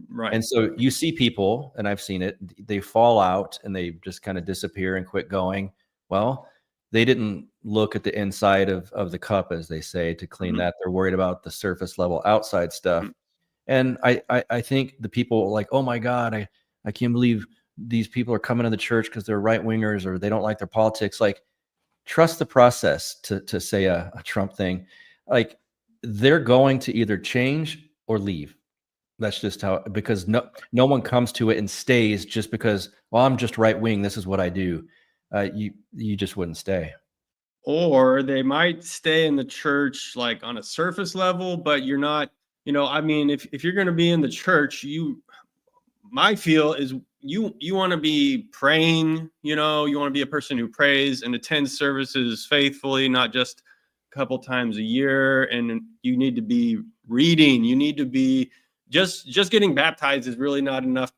Right. And so you see people, and I've seen it, they fall out and they just kind of disappear and quit going. Well, they didn't look at the inside of the cup, as they say, to clean that. They're worried about the surface level outside stuff. And I think the people like, oh my God, I can't believe these people are coming to the church because they're right wingers or they don't like their politics. Like, trust the process, to say a Trump thing. Like, they're going to either change or leave. That's just how, because no one comes to it and stays just because, well, I'm just right wing, this is what I do. You just wouldn't stay. Or they might stay in the church like on a surface level, but you're not, I mean, if you're going to be in the church, my feel is you want to be praying, you want to be a person who prays and attends services faithfully, not just a couple times a year. And you need to be reading, you need to be just getting baptized is really not enough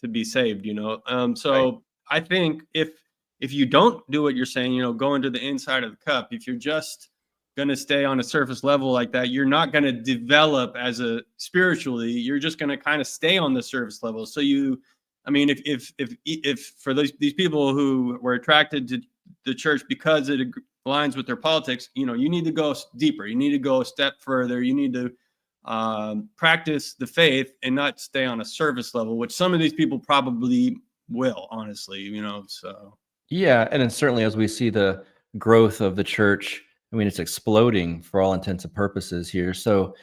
to be saved, so Right. I think if you don't do what you're saying, go into the inside of the cup, if you're just going to stay on a surface level like that, you're not going to develop spiritually. You're just going to kind of stay on the surface level. So if for these people who were attracted to the church because it aligns with their politics, you need to go deeper. You need to go a step further. You need to practice the faith and not stay on a surface level, which some of these people probably will, honestly, so. Yeah, and then certainly as we see the growth of the church, I mean, it's exploding for all intents and purposes here. So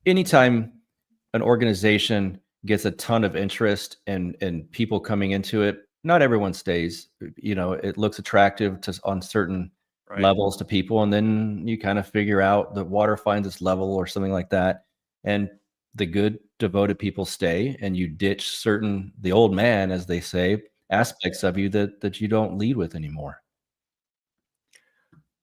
anytime an organization gets a ton of interest and people coming into it, not everyone stays. It looks attractive on certain levels to people, and then you kind of figure out the water finds its level or something like that. And the good devoted people stay, and you ditch the old man, as they say, aspects of you that you don't lead with anymore.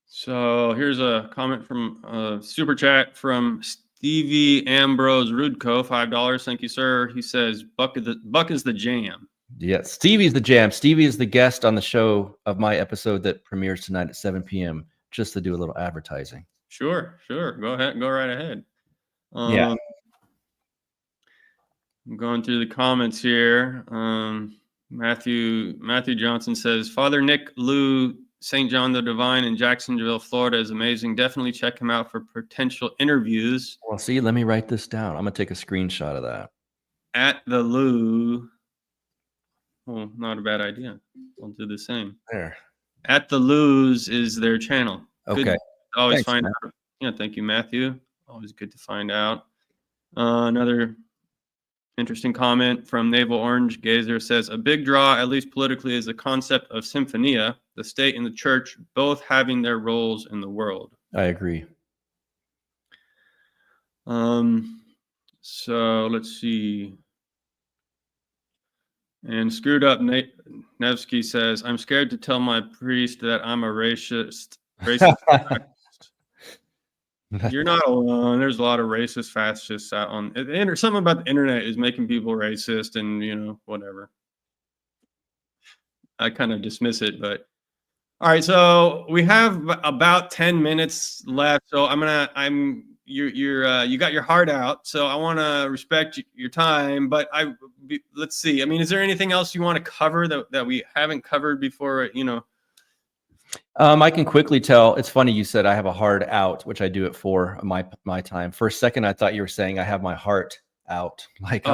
So here's a comment from super chat from Stevie Ambrose Rudko, $5. Thank you, sir. He says, Buck is the jam. Yeah, Stevie's the jam. Stevie is the guest on the show of my episode that premieres tonight at 7 p.m. just to do a little advertising. Sure. Go ahead. Go right ahead. Yeah. I'm going through the comments here. Matthew Johnson says, Father Nick Lou St. John the Divine in Jacksonville, Florida is amazing. Definitely check him out for potential interviews. Well, see, let me write this down. I'm going to take a screenshot of that. At the Lou. Well, not a bad idea. I'll do the same. There. At the Lou's is their channel. Okay. Good. Always Thanks, find man. out. Yeah, thank you, Matthew. Always good to find out. Another interesting comment from Naval Orange Gazer says, a big draw, at least politically, is the concept of symphonia, the state and the church both having their roles in the world. I agree. So let's see. And Screwed Up Nevsky says, I'm scared to tell my priest that I'm a racist. You're not alone. There's a lot of racist fascists out on the internet. Something about the internet is making people racist and, whatever. I kind of dismiss it, but all right. So we have about 10 minutes left. So you got your heart out. So I want to respect your time, but let's see. I mean, is there anything else you want to cover that we haven't covered before, I can quickly tell. It's funny you said I have a hard out, which I do it for my time. For a second, I thought you were saying I have my heart out. Like,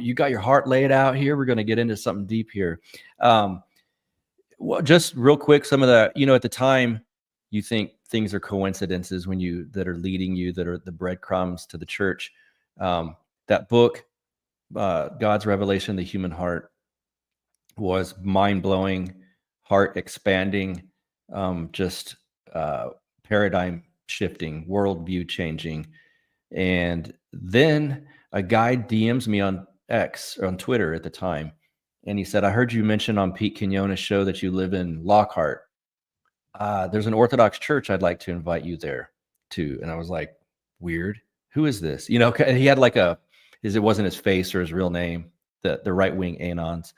you got your heart laid out here. We're going to get into something deep here. Well, just real quick, some of the, at the time, you think things are coincidences that are leading you, that are the breadcrumbs to the church. That book, God's Revelation, the Human Heart, was mind-blowing, heart expanding, just paradigm shifting, worldview changing. And then a guy DMs me on X, or on Twitter at the time, and he said, I heard you mention on Pete Quinones' show that you live in Lockhart. There's an Orthodox church I'd like to invite you there to. And I was like, weird. Who is this? He had like it wasn't his face or his real name, the right-wing Anons.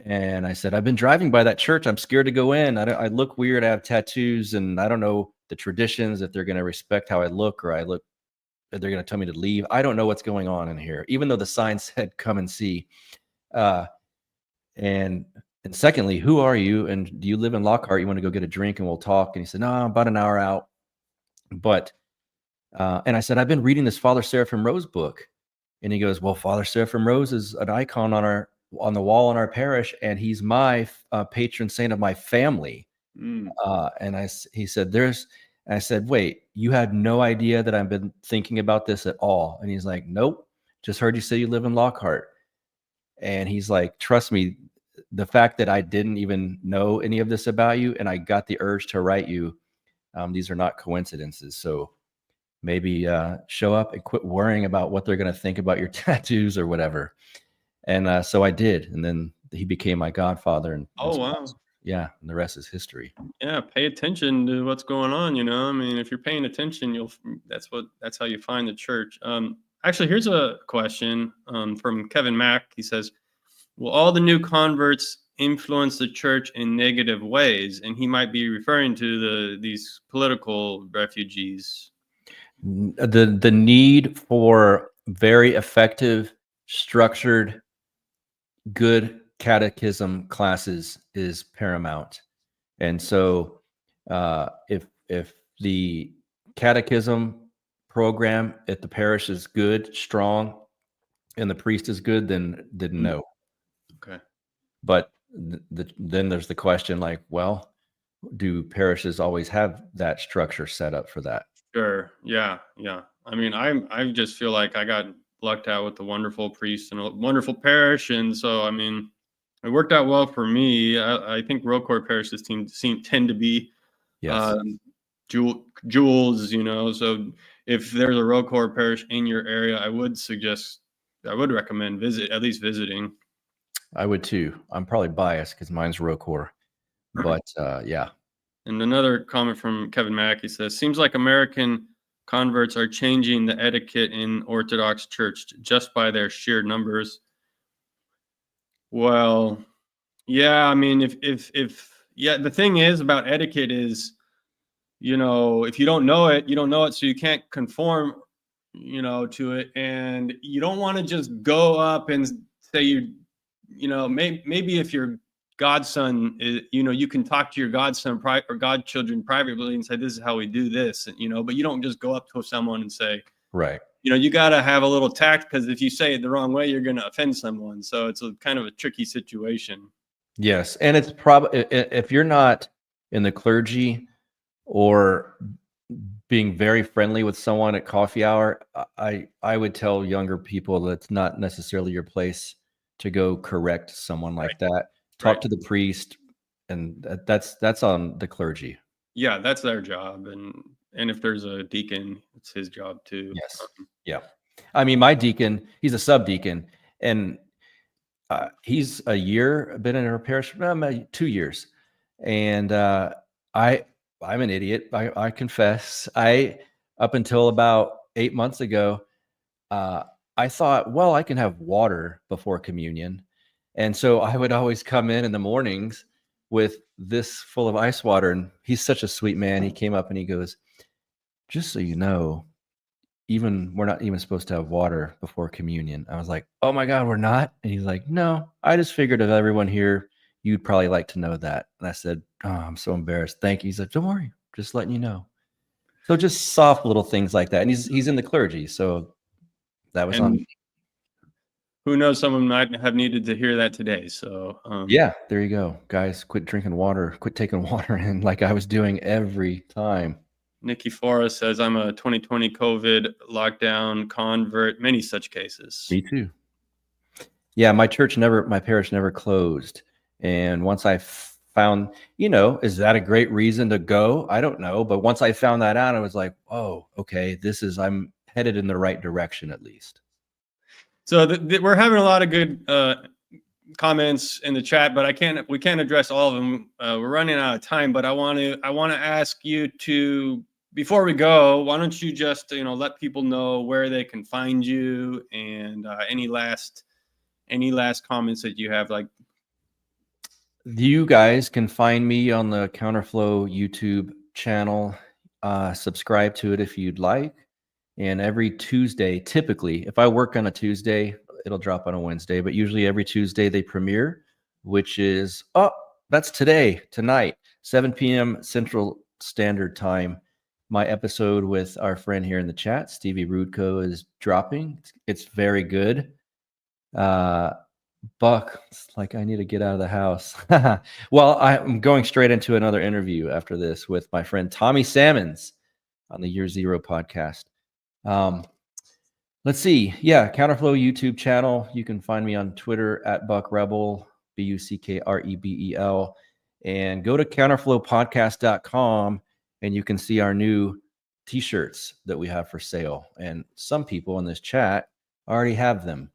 And I said, I've been driving by that church. I'm scared to go in. I look weird. I have tattoos, and I don't know the traditions, if they're going to respect how I look, or if they're going to tell me to leave. I don't know what's going on in here, even though the sign said, come and see. And secondly, who are you? And do you live in Lockhart? You want to go get a drink and we'll talk? And he said, no, I'm about an hour out. But, and I said, I've been reading this Father Seraphim Rose book. And he goes, well, Father Seraphim Rose is an icon on the wall in our parish, and he's my patron saint of my family. And he said, I said, wait, you had no idea that I've been thinking about this at all? And he's like, nope, just heard you say you live in Lockhart. And he's like, trust me, the fact that I didn't even know any of this about you, and I got the urge to write you, these are not coincidences. So maybe show up and quit worrying about what they're going to think about your tattoos or whatever. And so I did. And then he became my godfather. And oh, wow. Yeah. And the rest is history. Yeah. Pay attention to what's going on. I mean, if you're paying attention, that's how you find the church. Actually, here's a question from Kevin Mack. He says, will all the new converts influence the church in negative ways? And he might be referring to these political refugees. The need for very effective, structured, good catechism classes is paramount. And so if the catechism program at the parish is good, strong, and the priest is good, then no. Okay. But then there's the question, like, well, do parishes always have that structure set up for that? Sure. Yeah. I mean, I just feel like I got lucked out with a wonderful priest and a wonderful parish, and so I mean, it worked out well for me. I think RoCor parishes tend to be jewels, So if there's a RoCor parish in your area, I would recommend at least visiting. I would too. I'm probably biased because mine's RoCor, but yeah. And another comment from Kevin Mack, he says, seems like American converts are changing the etiquette in Orthodox Church just by their sheer numbers. Well, yeah, I mean, the thing is about etiquette is, if you don't know it, you don't know it, so you can't conform, to it. And you don't want to just go up and say maybe if your godson is, you can talk to your godson or godchildren privately and say, this is how we do this, and but you don't just go up to someone and say, right. You got to have a little tact, because if you say it the wrong way, you're going to offend someone. So it's a kind of a tricky situation. Yes. And it's probably, if you're not in the clergy or being very friendly with someone at coffee hour, I would tell younger people that it's not necessarily your place to go correct someone like that. Talk to the priest, and that's on the clergy. Yeah, that's their job. And if there's a deacon, it's his job too. Yes. Yeah. I mean, my deacon, he's a subdeacon, and he's been in our parish 2 years. And I'm an idiot. I confess. Up until about 8 months ago, I thought, well, I can have water before communion. And so I would always come in the mornings with this full of ice water. And he's such a sweet man. He came up and he goes, just so you know, we're not even supposed to have water before communion. I was like, oh my God, we're not? And he's like, no, I just figured of everyone here, you'd probably like to know that. And I said, oh, I'm so embarrassed. Thank you. He's like, don't worry, just letting you know. So just soft little things like that. And he's in the clergy. So that was on me. Who knows, someone might have needed to hear that today. So yeah, there you go. Guys, quit drinking water, quit taking water in like I was doing every time. Nikki Forrest says, I'm a 2020 COVID lockdown convert, many such cases. Me too. Yeah, my parish never closed. And once I found, is that a great reason to go? I don't know. But once I found that out, I was like, oh, okay, headed in the right direction at least. So we're having a lot of good comments in the chat, but we can't address all of them. We're running out of time, but I want to ask you to, before we go, why don't you just let people know where they can find you, and any last comments that you have. Like, you guys can find me on the Counterflow YouTube channel. Subscribe to it if you'd like. And every Tuesday, typically, if I work on a Tuesday, it'll drop on a Wednesday, but usually every Tuesday they premiere, which is, that's tonight, 7 p.m. Central Standard Time. My episode with our friend here in the chat, Stevie Rudko, is dropping. It's very good. Buck, it's like I need to get out of the house. Well, I'm going straight into another interview after this with my friend Tommy Salmons on the Year Zero podcast. Let's see. Yeah, Counterflow YouTube channel. You can find me on Twitter at BuckRebel, BuckRebel, and go to counterflowpodcast.com and you can see our new t-shirts that we have for sale. And some people in this chat already have them.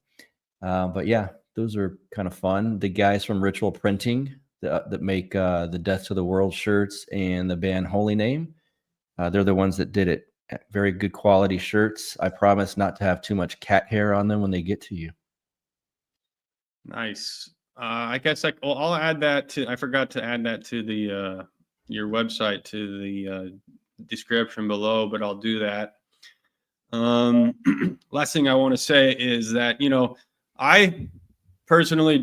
But yeah, those are kind of fun. The guys from Ritual Printing that make the Death to the World shirts and the band Holy Name, they're the ones that did it. Very good quality shirts. I promise not to have too much cat hair on them when they get to you. Nice. I guess I'll add that to. I forgot to add that to the your website, to the description below, but I'll do that. Last thing I want to say is that I personally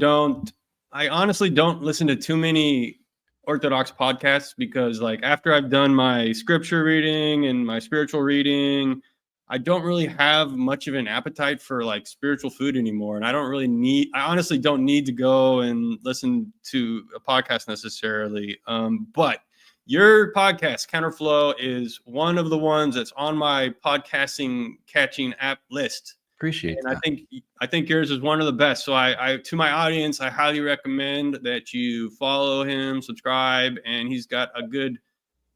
I honestly don't listen to too many Orthodox podcasts, because like after I've done my scripture reading and my spiritual reading, I don't really have much of an appetite for like spiritual food anymore. And I honestly don't need to go and listen to a podcast necessarily. But your podcast, Counterflow, is one of the ones that's on my podcasting catching app list. Appreciate that. I think yours is one of the best. So I to my audience, I highly recommend that you follow him, subscribe, and he's got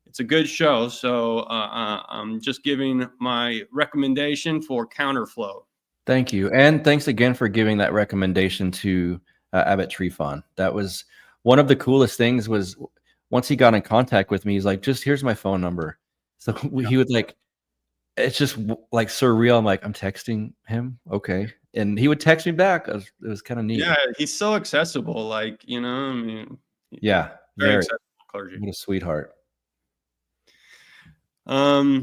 it's a good show. So I'm just giving my recommendation for Counterflow. Thank you. And thanks again for giving that recommendation to Abbot Trifon. That was one of the coolest things. Was once he got in contact with me, he's like, just here's my phone number. So he would like, it's just like surreal. I'm like, I'm texting him. Okay. And he would text me back. It was kind of neat. Yeah. He's so accessible. Like, I mean, yeah. Very accessible clergy. What a sweetheart. All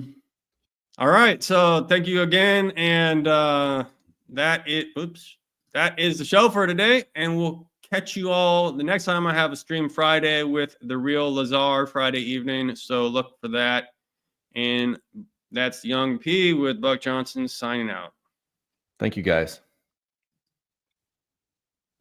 right. So thank you again. And that is the show for today. And we'll catch you all the next time I have a stream Friday with the real Lazar Friday evening. So look for that. And that's Young P with Buck Johnson signing out. Thank you, guys.